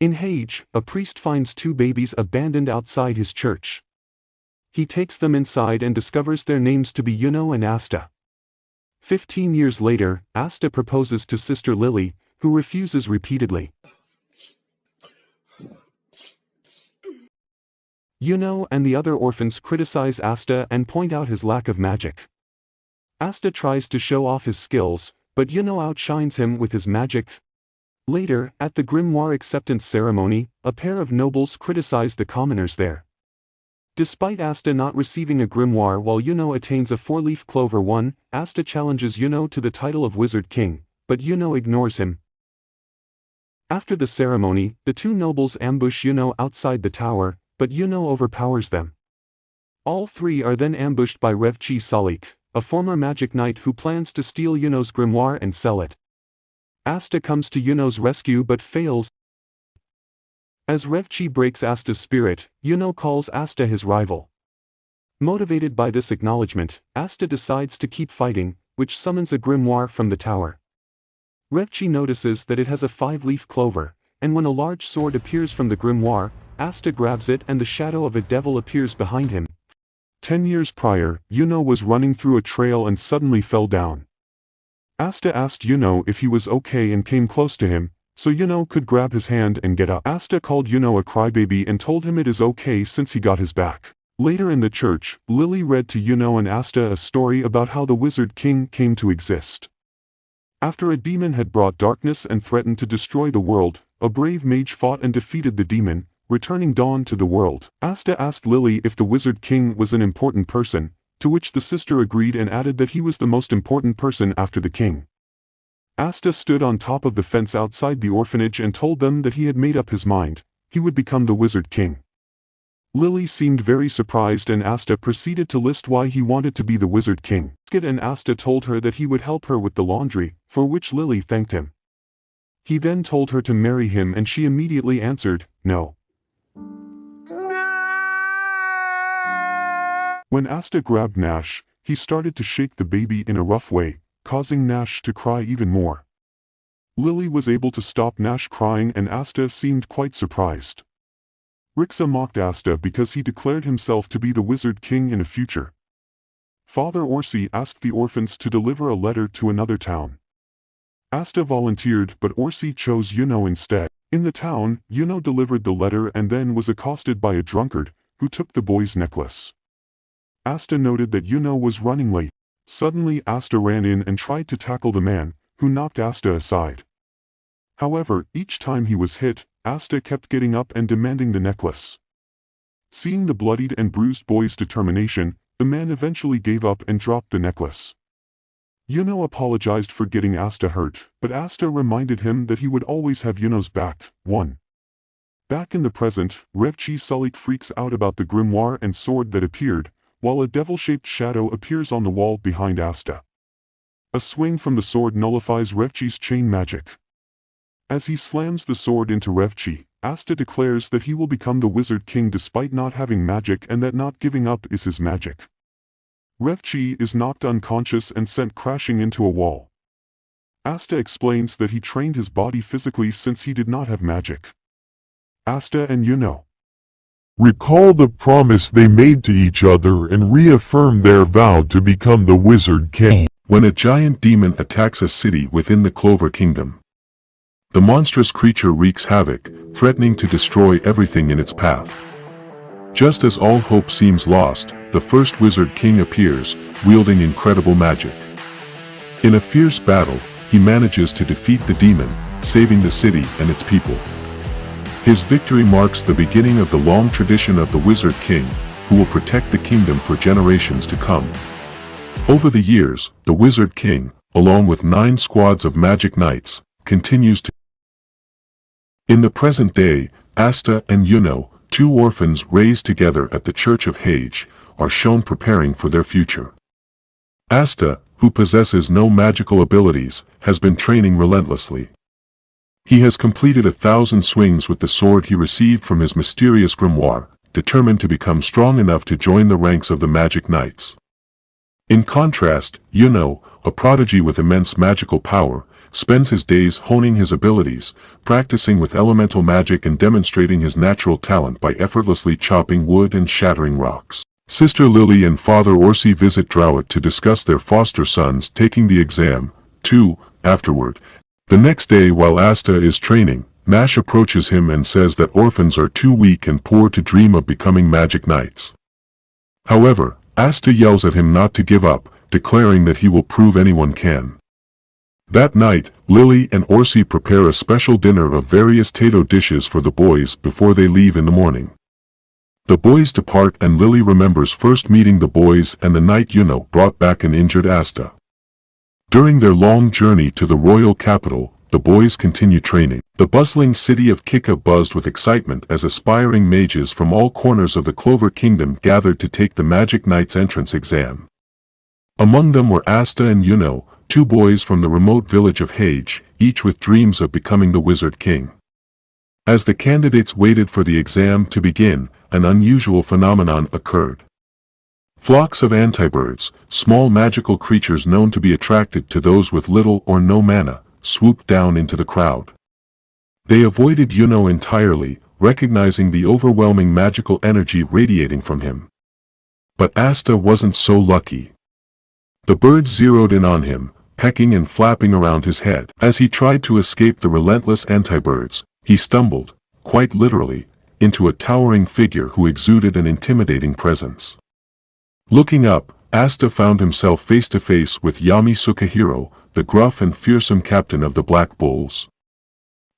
In Hage, a priest finds two babies abandoned outside his church. He takes them inside and discovers their names to be Yuno and Asta. 15 years later, Asta proposes to Sister Lily, who refuses repeatedly. Yuno and the other orphans criticize Asta and point out his lack of magic. Asta tries to show off his skills, but Yuno outshines him with his magic. Later, at the grimoire acceptance ceremony, a pair of nobles criticize the commoners there. Despite Asta not receiving a grimoire while Yuno attains a 4-leaf clover 1, Asta challenges Yuno to the title of Wizard King, but Yuno ignores him. After the ceremony, the two nobles ambush Yuno outside the tower, but Yuno overpowers them. All three are then ambushed by Revchi Salik, a former magic knight who plans to steal Yuno's grimoire and sell it. Asta comes to Yuno's rescue but fails. As Revchi breaks Asta's spirit, Yuno calls Asta his rival. Motivated by this acknowledgement, Asta decides to keep fighting, which summons a grimoire from the tower. Revchi notices that it has a 5-leaf clover, and when a large sword appears from the grimoire, Asta grabs it and the shadow of a devil appears behind him. 10 years prior, Yuno was running through a trail and suddenly fell down. Asta asked Yuno if he was okay and came close to him, so Yuno could grab his hand and get up. Asta called Yuno a crybaby and told him it is okay since he got his back. Later in the church, Lily read to Yuno and Asta a story about how the Wizard King came to exist. After a demon had brought darkness and threatened to destroy the world, a brave mage fought and defeated the demon, returning dawn to the world. Asta asked Lily if the Wizard King was an important person, to which the sister agreed and added that he was the most important person after the king. Asta stood on top of the fence outside the orphanage and told them that he had made up his mind, he would become the Wizard King. Lily seemed very surprised and Asta proceeded to list why he wanted to be the Wizard King. And Asta told her that he would help her with the laundry, for which Lily thanked him. He then told her to marry him and she immediately answered, no. When Asta grabbed Nash, he started to shake the baby in a rough way, causing Nash to cry even more. Lily was able to stop Nash crying and Asta seemed quite surprised. Rixa mocked Asta because he declared himself to be the Wizard King in the future. Father Orsi asked the orphans to deliver a letter to another town. Asta volunteered but Orsi chose Yuno instead. In the town, Yuno delivered the letter and then was accosted by a drunkard, who took the boy's necklace. Asta noted that Yuno was running late. Suddenly Asta ran in and tried to tackle the man, who knocked Asta aside. However, each time he was hit, Asta kept getting up and demanding the necklace. Seeing the bloodied and bruised boy's determination, the man eventually gave up and dropped the necklace. Yuno apologized for getting Asta hurt, but Asta reminded him that he would always have Yuno's back. 1. Back in the present, Revchi Sulik freaks out about the grimoire and sword that appeared, while a devil-shaped shadow appears on the wall behind Asta. A swing from the sword nullifies Revchi's chain magic. As he slams the sword into Revchi, Asta declares that he will become the Wizard King despite not having magic and that not giving up is his magic. Revchi is knocked unconscious and sent crashing into a wall. Asta explains that he trained his body physically since he did not have magic. Asta and Yuno recall the promise they made to each other and reaffirm their vow to become the Wizard King. When a giant demon attacks a city within the Clover Kingdom, the monstrous creature wreaks havoc, threatening to destroy everything in its path. Just as all hope seems lost, the first Wizard King appears, wielding incredible magic. In a fierce battle, he manages to defeat the demon, saving the city and its people. His victory marks the beginning of the long tradition of the Wizard King, who will protect the kingdom for generations to come. Over the years, the Wizard King, along with 9 squads of magic knights, continues to. In the present day, Asta and Yuno, 2 orphans raised together at the Church of Hage, are shown preparing for their future. Asta, who possesses no magical abilities, has been training relentlessly. He has completed 1,000 swings with the sword he received from his mysterious grimoire, determined to become strong enough to join the ranks of the magic knights. In contrast, Yuno, a prodigy with immense magical power, spends his days honing his abilities, practicing with elemental magic and demonstrating his natural talent by effortlessly chopping wood and shattering rocks. Sister Lily and Father Orsi visit Drought to discuss their foster sons taking the exam, too, afterward. The next day while Asta is training, Nash approaches him and says that orphans are too weak and poor to dream of becoming magic knights. However, Asta yells at him not to give up, declaring that he will prove anyone can. That night, Lily and Orsi prepare a special dinner of various tato dishes for the boys before they leave in the morning. The boys depart and Lily remembers first meeting the boys and the night Yuno brought back an injured Asta. During their long journey to the royal capital, the boys continue training. The bustling city of GIGA buzzed with excitement as aspiring mages from all corners of the Clover Kingdom gathered to take the Magic Knight's entrance exam. Among them were Asta and Yuno, two boys from the remote village of Hage, each with dreams of becoming the Wizard King. As the candidates waited for the exam to begin, an unusual phenomenon occurred. Flocks of antibirds, small magical creatures known to be attracted to those with little or no mana, swooped down into the crowd. They avoided Yuno entirely, recognizing the overwhelming magical energy radiating from him. But Asta wasn't so lucky. The birds zeroed in on him, pecking and flapping around his head. As he tried to escape the relentless antibirds, he stumbled, quite literally, into a towering figure who exuded an intimidating presence. Looking up, Asta found himself face to face with Yami Sukahiro, the gruff and fearsome captain of the Black Bulls.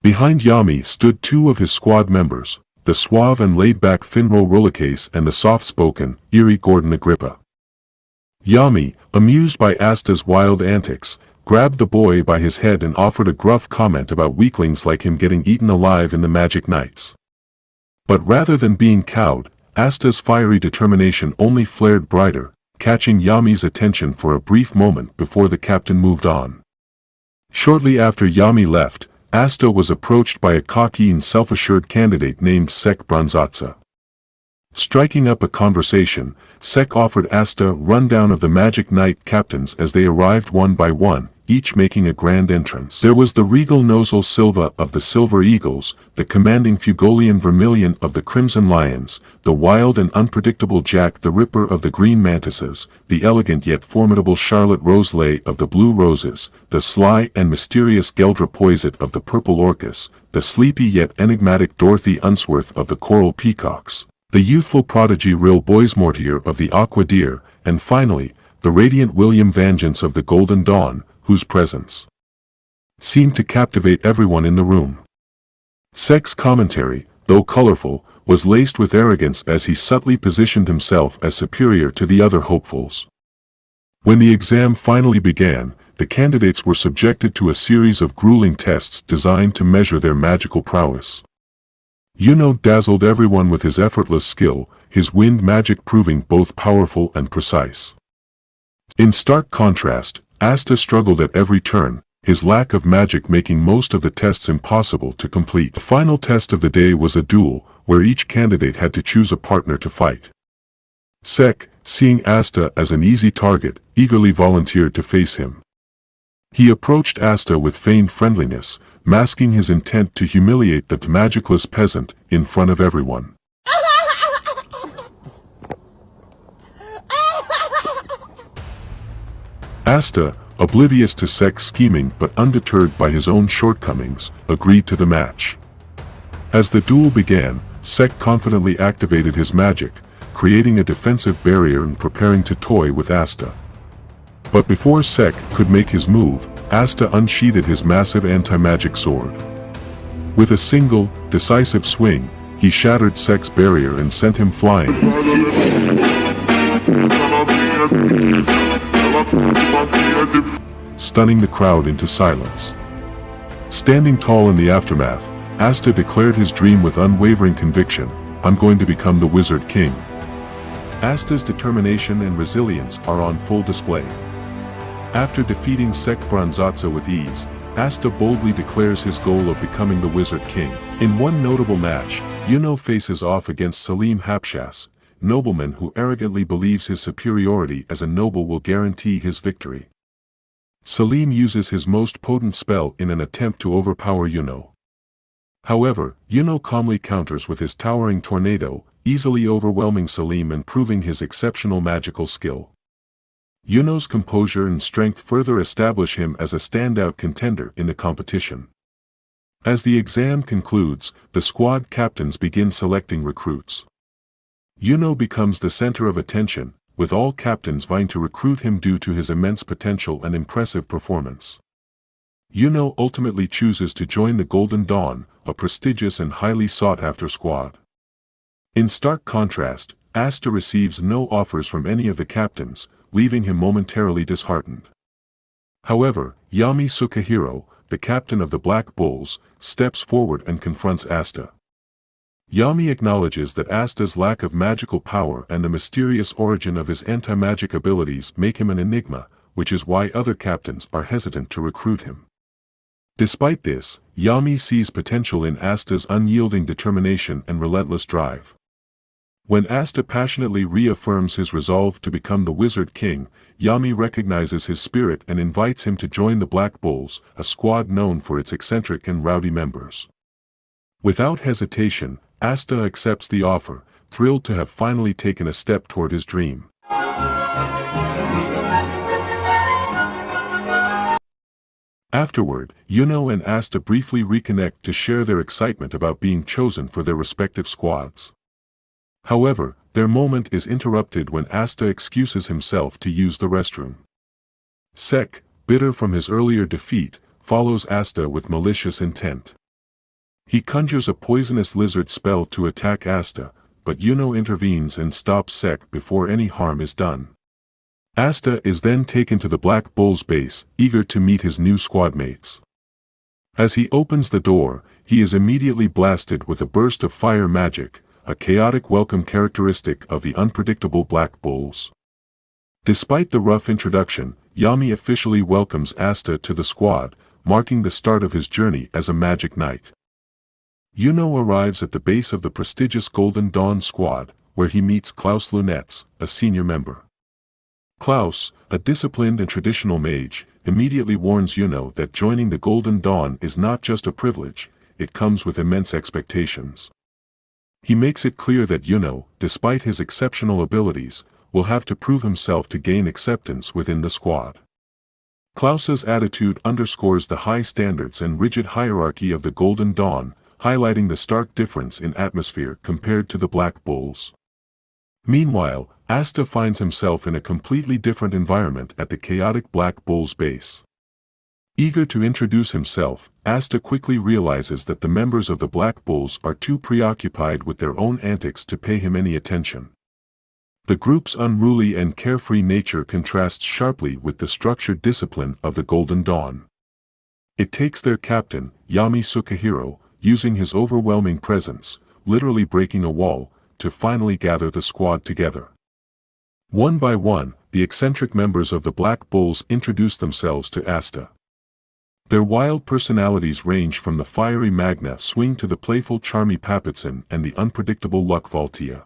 Behind Yami stood two of his squad members, the suave and laid-back Finro Rolocase and the soft-spoken, eerie Gordon Agrippa. Yami, amused by Asta's wild antics, grabbed the boy by his head and offered a gruff comment about weaklings like him getting eaten alive in the Magic Knights. But rather than being cowed, Asta's fiery determination only flared brighter, catching Yami's attention for a brief moment before the captain moved on. Shortly after Yami left, Asta was approached by a cocky and self-assured candidate named Sek Bronzatsa. Striking up a conversation, Sek offered Asta a rundown of the Magic Knight captains as they arrived one by one, each making a grand entrance. There was the regal Nozel Silva of the Silver Eagles, the commanding Fugolian Vermilion of the Crimson Lions, the wild and unpredictable Jack the Ripper of the Green Mantises, the elegant yet formidable Charlotte Roselay of the Blue Roses, the sly and mysterious Geldra Poiset of the Purple Orchis, the sleepy yet enigmatic Dorothy Unsworth of the Coral Peacocks, the youthful prodigy Ril Boismortier of the Aqua Deer, and finally, the radiant William Vengeance of the Golden Dawn, whose presence seemed to captivate everyone in the room. Sek's commentary, though colorful, was laced with arrogance as he subtly positioned himself as superior to the other hopefuls. When the exam finally began, the candidates were subjected to a series of grueling tests designed to measure their magical prowess. Yuno dazzled everyone with his effortless skill, his wind magic proving both powerful and precise. In stark contrast, Asta struggled at every turn, his lack of magic making most of the tests impossible to complete. The final test of the day was a duel, where each candidate had to choose a partner to fight. Sek, seeing Asta as an easy target, eagerly volunteered to face him. He approached Asta with feigned friendliness, masking his intent to humiliate the Magicless peasant in front of everyone. Asta, oblivious to Sek's scheming but undeterred by his own shortcomings, agreed to the match. As the duel began, Sek confidently activated his magic, creating a defensive barrier and preparing to toy with Asta. But before Sek could make his move, Asta unsheathed his massive anti-magic sword. With a single, decisive swing, he shattered Sek's barrier and sent him flying, stunning the crowd into silence. Standing tall in the aftermath, Asta declared his dream with unwavering conviction, "I'm going to become the Wizard King." Asta's determination and resilience are on full display. After defeating Sek Bronzatsa with ease, Asta boldly declares his goal of becoming the Wizard King. In one notable match, Yuno faces off against Salim Hapshas, nobleman who arrogantly believes his superiority as a noble will guarantee his victory. Selim uses his most potent spell in an attempt to overpower Yuno. However, Yuno calmly counters with his towering tornado, easily overwhelming Selim and proving his exceptional magical skill. Yuno's composure and strength further establish him as a standout contender in the competition. As the exam concludes, the squad captains begin selecting recruits. Yuno becomes the center of attention, with all captains vying to recruit him due to his immense potential and impressive performance. Yuno ultimately chooses to join the Golden Dawn, a prestigious and highly sought-after squad. In stark contrast, Asta receives no offers from any of the captains, leaving him momentarily disheartened. However, Yami Sukahiro, the captain of the Black Bulls, steps forward and confronts Asta. Yami acknowledges that Asta's lack of magical power and the mysterious origin of his anti-magic abilities make him an enigma, which is why other captains are hesitant to recruit him. Despite this, Yami sees potential in Asta's unyielding determination and relentless drive. When Asta passionately reaffirms his resolve to become the Wizard King, Yami recognizes his spirit and invites him to join the Black Bulls, a squad known for its eccentric and rowdy members. Without hesitation, Asta accepts the offer, thrilled to have finally taken a step toward his dream. Afterward, Yuno and Asta briefly reconnect to share their excitement about being chosen for their respective squads. However, their moment is interrupted when Asta excuses himself to use the restroom. Sek, bitter from his earlier defeat, follows Asta with malicious intent. He conjures a poisonous lizard spell to attack Asta, but Yuno intervenes and stops Sek before any harm is done. Asta is then taken to the Black Bull's base, eager to meet his new squadmates. As he opens the door, he is immediately blasted with a burst of fire magic, a chaotic welcome characteristic of the unpredictable Black Bulls. Despite the rough introduction, Yami officially welcomes Asta to the squad, marking the start of his journey as a magic knight. Yuno arrives at the base of the prestigious Golden Dawn squad, where he meets Klaus Lunetz, a senior member. Klaus, a disciplined and traditional mage, immediately warns Yuno that joining the Golden Dawn is not just a privilege, it comes with immense expectations. He makes it clear that Yuno, despite his exceptional abilities, will have to prove himself to gain acceptance within the squad. Klaus's attitude underscores the high standards and rigid hierarchy of the Golden Dawn, highlighting the stark difference in atmosphere compared to the Black Bulls. Meanwhile, Asta finds himself in a completely different environment at the chaotic Black Bulls base. Eager to introduce himself, Asta quickly realizes that the members of the Black Bulls are too preoccupied with their own antics to pay him any attention. The group's unruly and carefree nature contrasts sharply with the structured discipline of the Golden Dawn. It takes their captain, Yami Sukahiro, using his overwhelming presence, literally breaking a wall, to finally gather the squad together. One by one, the eccentric members of the Black Bulls introduce themselves to Asta. Their wild personalities range from the fiery Magna Swing to the playful Charmy Papitson and the unpredictable Luck Valtia.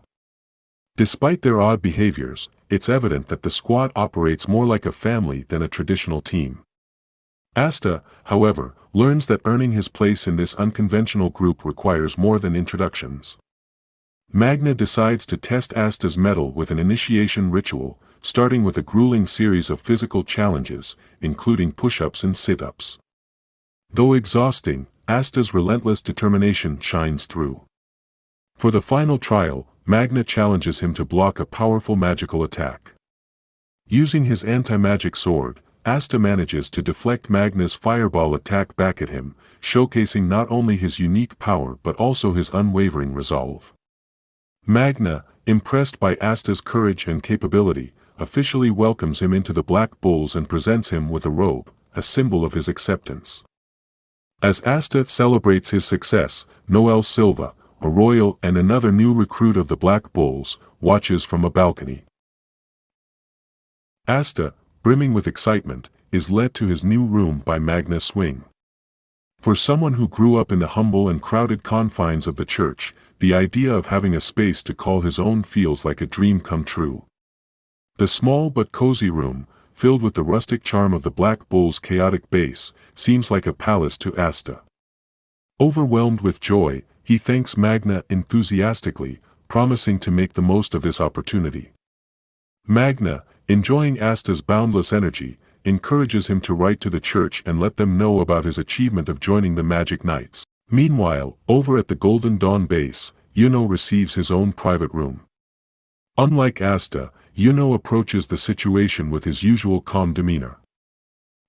Despite their odd behaviors, it's evident that the squad operates more like a family than a traditional team. Asta, however, learns that earning his place in this unconventional group requires more than introductions. Magna decides to test Asta's mettle with an initiation ritual, starting with a grueling series of physical challenges, including push-ups and sit-ups. Though exhausting, Asta's relentless determination shines through. For the final trial, Magna challenges him to block a powerful magical attack. Using his anti-magic sword, Asta manages to deflect Magna's fireball attack back at him, showcasing not only his unique power but also his unwavering resolve. Magna, impressed by Asta's courage and capability, officially welcomes him into the Black Bulls and presents him with a robe, a symbol of his acceptance. As Asta celebrates his success, Noel Silva, a royal and another new recruit of the Black Bulls, watches from a balcony. Asta, brimming with excitement, is led to his new room by Magna Swing. For someone who grew up in the humble and crowded confines of the church, the idea of having a space to call his own feels like a dream come true. The small but cozy room, filled with the rustic charm of the Black Bull's chaotic base, seems like a palace to Asta. Overwhelmed with joy, he thanks Magna enthusiastically, promising to make the most of this opportunity. Magna, enjoying Asta's boundless energy, encourages him to write to the church and let them know about his achievement of joining the Magic Knights. Meanwhile, over at the Golden Dawn base, Yuno receives his own private room. Unlike Asta, Yuno approaches the situation with his usual calm demeanor.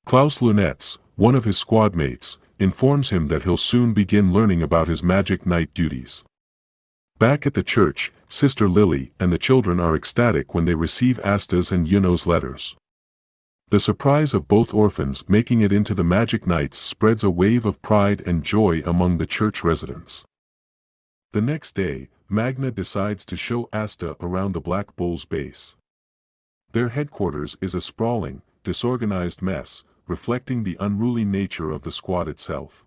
Klaus Lunetz, one of his squad mates, informs him that he'll soon begin learning about his Magic Knight duties. Back at the church, Sister Lily and the children are ecstatic when they receive Asta's and Yuno's letters. The surprise of both orphans making it into the Magic Knights spreads a wave of pride and joy among the church residents. The next day, Magna decides to show Asta around the Black Bull's base. Their headquarters is a sprawling, disorganized mess, reflecting the unruly nature of the squad itself.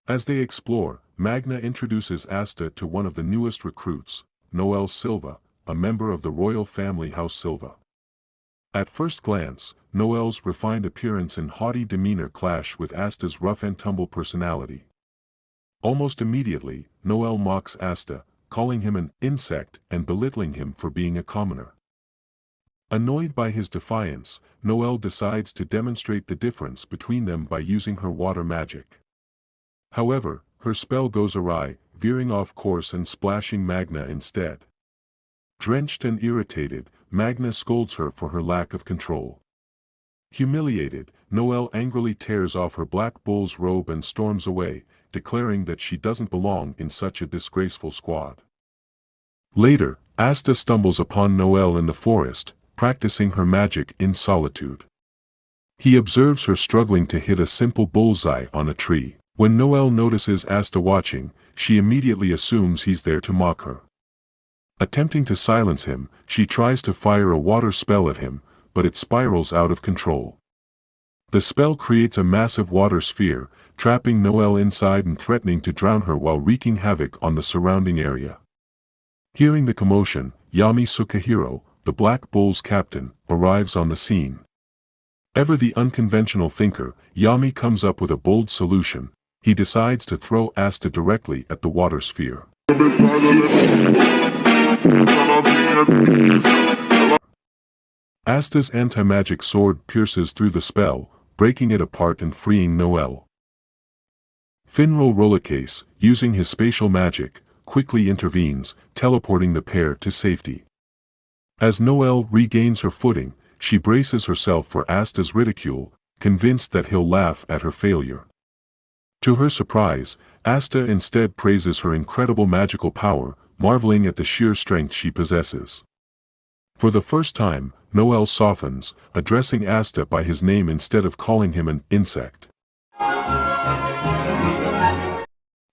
As they explore, Magna introduces Asta to one of the newest recruits, Noel Silva, a member of the royal family House Silva. At first glance, Noel's refined appearance and haughty demeanor clash with Asta's rough-and-tumble personality. Almost immediately, Noel mocks Asta, calling him an insect and belittling him for being a commoner. Annoyed by his defiance, Noel decides to demonstrate the difference between them by using her water magic. However, her spell goes awry, veering off course and splashing Magna instead. Drenched and irritated, Magna scolds her for her lack of control. Humiliated, Noel angrily tears off her Black Bull's robe and storms away, declaring that she doesn't belong in such a disgraceful squad. Later, Asta stumbles upon Noel in the forest, practicing her magic in solitude. He observes her struggling to hit a simple bullseye on a tree. When Noel notices Asta watching, she immediately assumes he's there to mock her. Attempting to silence him, she tries to fire a water spell at him, but it spirals out of control. The spell creates a massive water sphere, trapping Noel inside and threatening to drown her while wreaking havoc on the surrounding area. Hearing the commotion, Yami Sukahiro, the Black Bull's captain, arrives on the scene. Ever the unconventional thinker, Yami comes up with a bold solution. He decides to throw Asta directly at the water sphere. Asta's anti-magic sword pierces through the spell, breaking it apart and freeing Noel. Finro Rollercase, using his spatial magic, quickly intervenes, teleporting the pair to safety. As Noel regains her footing, she braces herself for Asta's ridicule, convinced that he'll laugh at her failure. To her surprise, Asta instead praises her incredible magical power, marveling at the sheer strength she possesses. For the first time, Noel softens, addressing Asta by his name instead of calling him an insect.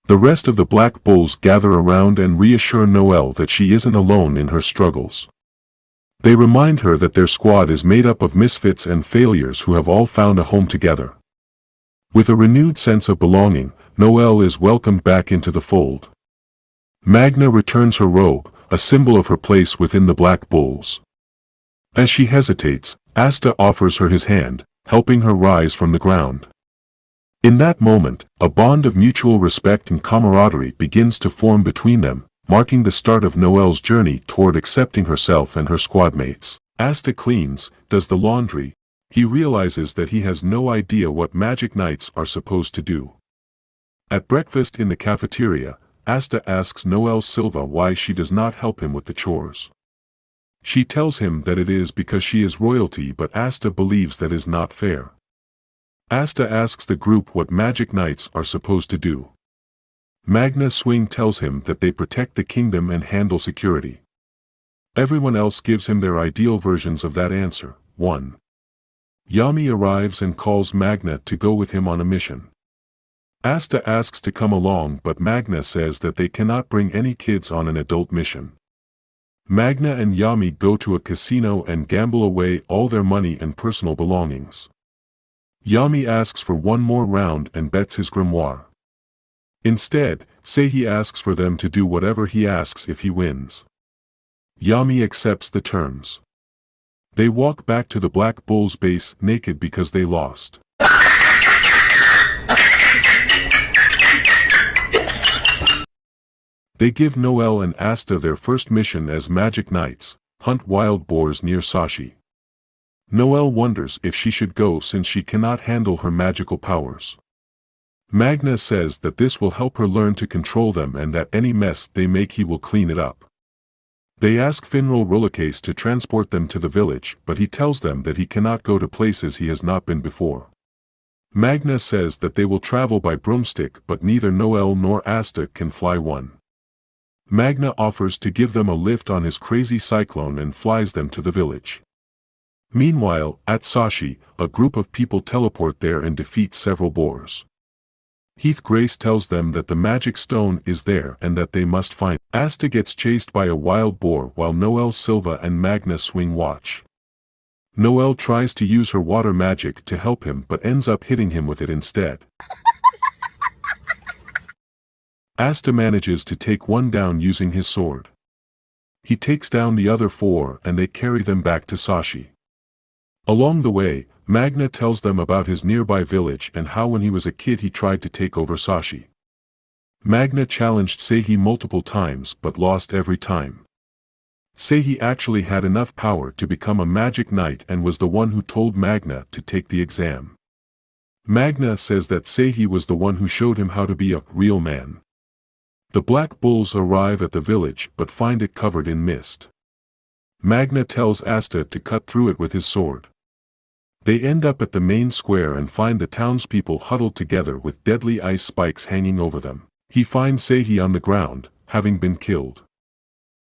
The rest of the Black Bulls gather around and reassure Noel that she isn't alone in her struggles. They remind her that their squad is made up of misfits and failures who have all found a home together. With a renewed sense of belonging, Noel is welcomed back into the fold. Magna returns her robe, a symbol of her place within the Black Bulls. As she hesitates, Asta offers her his hand, helping her rise from the ground. In that moment, a bond of mutual respect and camaraderie begins to form between them, marking the start of Noel's journey toward accepting herself and her squad mates. Asta cleans, does the laundry. He realizes that he has no idea what Magic Knights are supposed to do. At breakfast in the cafeteria, Asta asks Noel Silva why she does not help him with the chores. She tells him that it is because she is royalty, but Asta believes that is not fair. Asta asks the group what Magic Knights are supposed to do. Magna Swing tells him that they protect the kingdom and handle security. Everyone else gives him their ideal versions of that answer. 1. Yami arrives and calls Magna to go with him on a mission. Asta asks to come along, but Magna says that they cannot bring any kids on an adult mission. Magna and Yami go to a casino and gamble away all their money and personal belongings. Yami asks for one more round and bets his grimoire. Instead, Seihi asks for them to do whatever he asks if he wins. Yami accepts the terms. They walk back to the Black Bull's base naked because they lost. They give Noel and Asta their first mission as Magic Knights, hunt wild boars near Sashi. Noel wonders if she should go since she cannot handle her magical powers. Magna says that this will help her learn to control them and that any mess they make he will clean it up. They ask Finral Rollercase to transport them to the village, but he tells them that he cannot go to places he has not been before. Magna says that they will travel by broomstick, but neither Noel nor Asta can fly one. Magna offers to give them a lift on his crazy cyclone and flies them to the village. Meanwhile, at Sashi, a group of people teleport there and defeat several boars. Heath Grace tells them that the magic stone is there and that they must find it. Asta gets chased by a wild boar while Noel Silva and Magna swing watch. Noel tries to use her water magic to help him but ends up hitting him with it instead. Asta manages to take one down using his sword. He takes down the other four and they carry them back to Sashi. Along the way, Magna tells them about his nearby village and how when he was a kid he tried to take over Sashi. Magna challenged Seihi multiple times but lost every time. Seihi actually had enough power to become a magic knight and was the one who told Magna to take the exam. Magna says that Seihi was the one who showed him how to be a real man. The Black Bulls arrive at the village but find it covered in mist. Magna tells Asta to cut through it with his sword. They end up at the main square and find the townspeople huddled together with deadly ice spikes hanging over them. He finds Seihi on the ground, having been killed.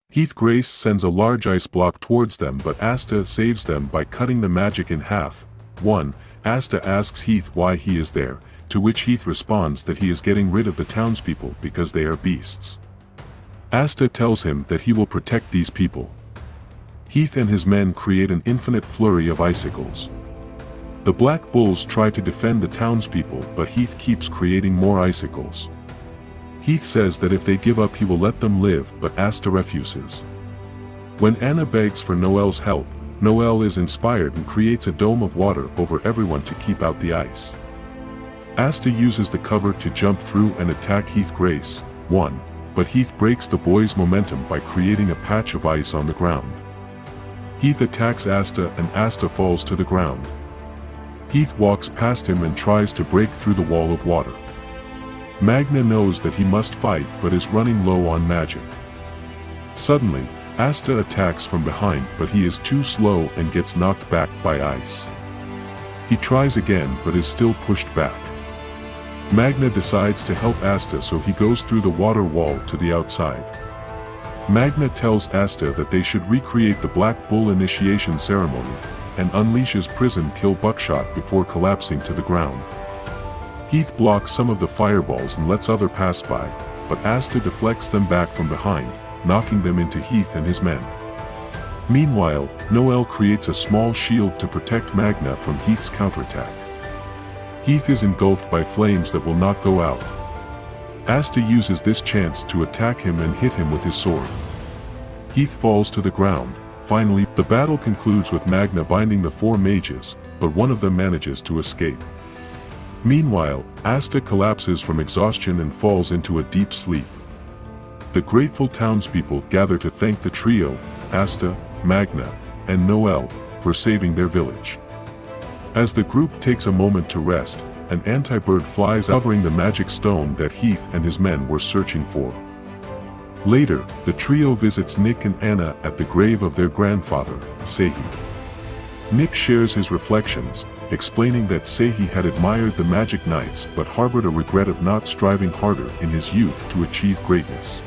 Heath Grace sends a large ice block towards them but Asta saves them by cutting the magic in half. Asta asks Heath why he is there, to which Heath responds that he is getting rid of the townspeople because they are beasts. Asta tells him that he will protect these people. Heath and his men create an infinite flurry of icicles. The Black Bulls try to defend the townspeople but Heath keeps creating more icicles. Heath says that if they give up he will let them live but Asta refuses. When Anna begs for Noel's help, Noel is inspired and creates a dome of water over everyone to keep out the ice. Asta uses the cover to jump through and attack Heath Grace, but Heath breaks the boy's momentum by creating a patch of ice on the ground. Heath attacks Asta and Asta falls to the ground. Heath walks past him and tries to break through the wall of water. Magna knows that he must fight but is running low on magic. Suddenly, Asta attacks from behind but he is too slow and gets knocked back by ice. He tries again but is still pushed back. Magna decides to help Asta so he goes through the water wall to the outside. Magna tells Asta that they should recreate the Black Bull initiation ceremony, and unleashes Prison Kill Buckshot before collapsing to the ground. Heath blocks some of the fireballs and lets others pass by, but Asta deflects them back from behind, knocking them into Heath and his men. Meanwhile, Noel creates a small shield to protect Magna from Heath's counterattack. Heath is engulfed by flames that will not go out. Asta uses this chance to attack him and hit him with his sword. Heath falls to the ground. Finally, the battle concludes with Magna binding the four mages, but one of them manages to escape. Meanwhile, Asta collapses from exhaustion and falls into a deep sleep. The grateful townspeople gather to thank the trio, Asta, Magna, and Noel, for saving their village. As the group takes a moment to rest, an anti-bird flies covering the magic stone that Heath and his men were searching for. Later, the trio visits Nick and Anna at the grave of their grandfather, Seihi. Nick shares his reflections, explaining that Seihi had admired the Magic Knights but harbored a regret of not striving harder in his youth to achieve greatness.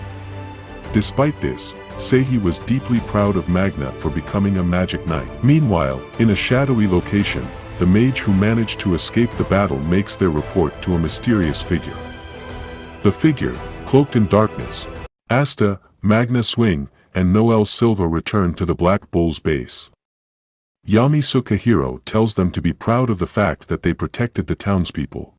Despite this, Seihi was deeply proud of Magna for becoming a Magic Knight. Meanwhile, in a shadowy location, the mage who managed to escape the battle makes their report to a mysterious figure. The figure, cloaked in darkness, Asta, Magna Swing, and Noel Silva return to the Black Bull's base. Yami Sukahiro tells them to be proud of the fact that they protected the townspeople.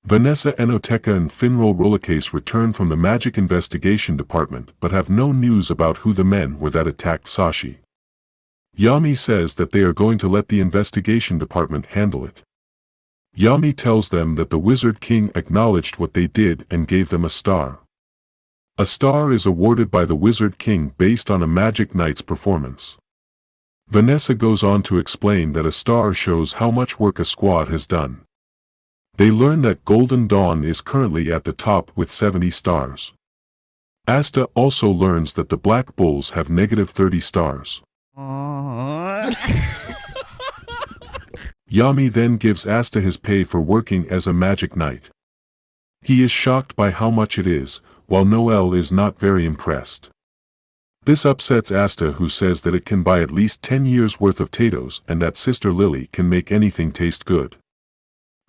Vanessa Enoteka and Finral Rollercase return from the Magic Investigation Department but have no news about who the men were that attacked Sashi. Yami says that they are going to let the investigation department handle it. Yami tells them that the Wizard King acknowledged what they did and gave them a star. A star is awarded by the Wizard King based on a Magic Knight's performance. Vanessa goes on to explain that a star shows how much work a squad has done. They learn that Golden Dawn is currently at the top with 70 stars. Asta also learns that the Black Bulls have -30 stars. Yami then gives Asta his pay for working as a Magic Knight. He is shocked by how much it is, while Noelle is not very impressed. This upsets Asta, who says that it can buy at least 10 years worth of potatoes and that Sister Lily can make anything taste good.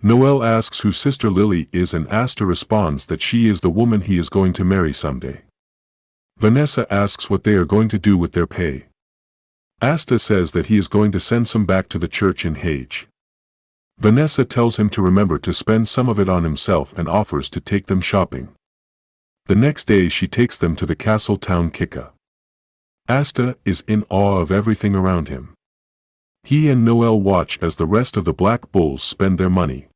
Noelle asks who Sister Lily is and Asta responds that she is the woman he is going to marry someday. Vanessa asks what they are going to do with their pay. Asta says that he is going to send some back to the church in Hage. Vanessa tells him to remember to spend some of it on himself and offers to take them shopping. The next day she takes them to the castle town GIGA. Asta is in awe of everything around him. He and Noelle watch as the rest of the Black Bulls spend their money.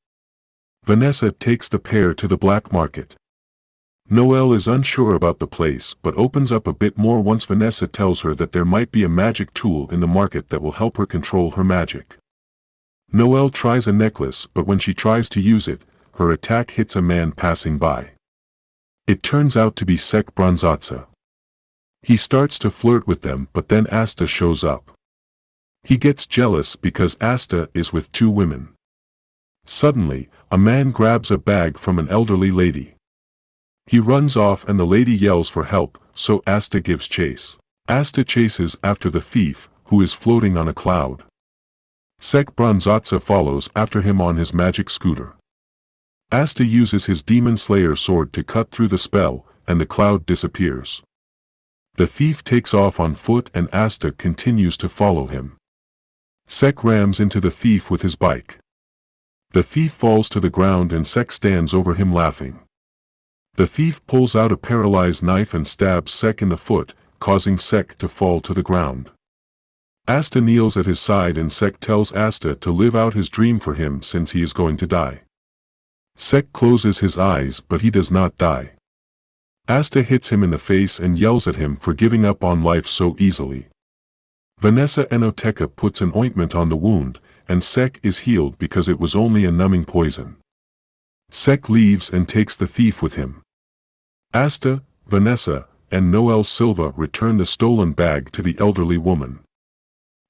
Vanessa takes the pair to the black market. Noelle is unsure about the place but opens up a bit more once Vanessa tells her that there might be a magic tool in the market that will help her control her magic. Noelle tries a necklace, but when she tries to use it, her attack hits a man passing by. It turns out to be Sek Bronzatsa. He starts to flirt with them, but then Asta shows up. He gets jealous because Asta is with 2 women. Suddenly, a man grabs a bag from an elderly lady. He runs off and the lady yells for help, so Asta gives chase. Asta chases after the thief, who is floating on a cloud. Sek Bronzatsa follows after him on his magic scooter. Asta uses his Demon Slayer sword to cut through the spell, and the cloud disappears. The thief takes off on foot and Asta continues to follow him. Sek rams into the thief with his bike. The thief falls to the ground and Sek stands over him laughing. The thief pulls out a paralyzed knife and stabs Sek in the foot, causing Sek to fall to the ground. Asta kneels at his side and Sek tells Asta to live out his dream for him since he is going to die. Sek closes his eyes but he does not die. Asta hits him in the face and yells at him for giving up on life so easily. Vanessa Enoteka puts an ointment on the wound, and Sek is healed because it was only a numbing poison. Sek leaves and takes the thief with him. Asta, Vanessa, and Noelle Silva return the stolen bag to the elderly woman.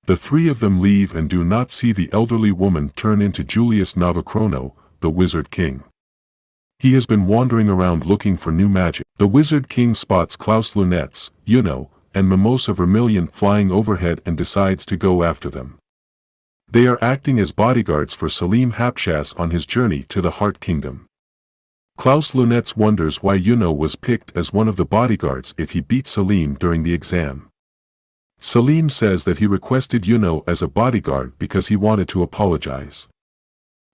The 3 of them leave and do not see the elderly woman turn into Julius Navachrono, the Wizard King. He has been wandering around looking for new magic. The Wizard King spots Klaus Lunetz, Yuno, and Mimosa Vermilion flying overhead and decides to go after them. They are acting as bodyguards for Salim Hapshas on his journey to the Heart Kingdom. Klaus Lunetz wonders why Yuno was picked as one of the bodyguards if he beat Salim during the exam. Salim says that he requested Yuno as a bodyguard because he wanted to apologize.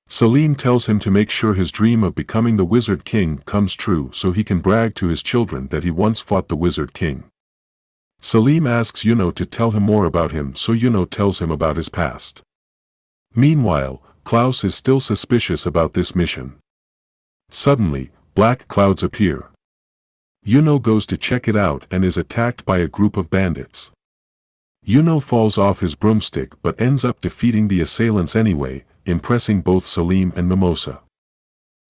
Salim tells him to make sure his dream of becoming the Wizard King comes true so he can brag to his children that he once fought the Wizard King. Salim asks Yuno to tell him more about him, so Yuno tells him about his past. Meanwhile, Klaus is still suspicious about this mission. Suddenly, black clouds appear. Yuno goes to check it out and is attacked by a group of bandits. Yuno falls off his broomstick but ends up defeating the assailants anyway, impressing both Salim and Mimosa.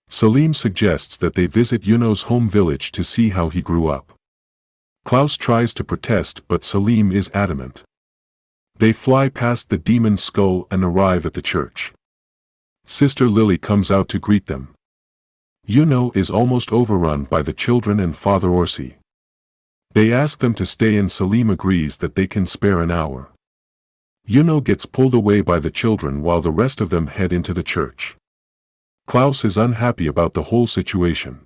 Salim suggests that they visit Yuno's home village to see how he grew up. Klaus tries to protest but Salim is adamant. They fly past the demon's skull and arrive at the church. Sister Lily comes out to greet them. Yuno is almost overrun by the children and Father Orsi. They ask them to stay and Salim agrees that they can spare an hour. Yuno gets pulled away by the children while the rest of them head into the church. Klaus is unhappy about the whole situation.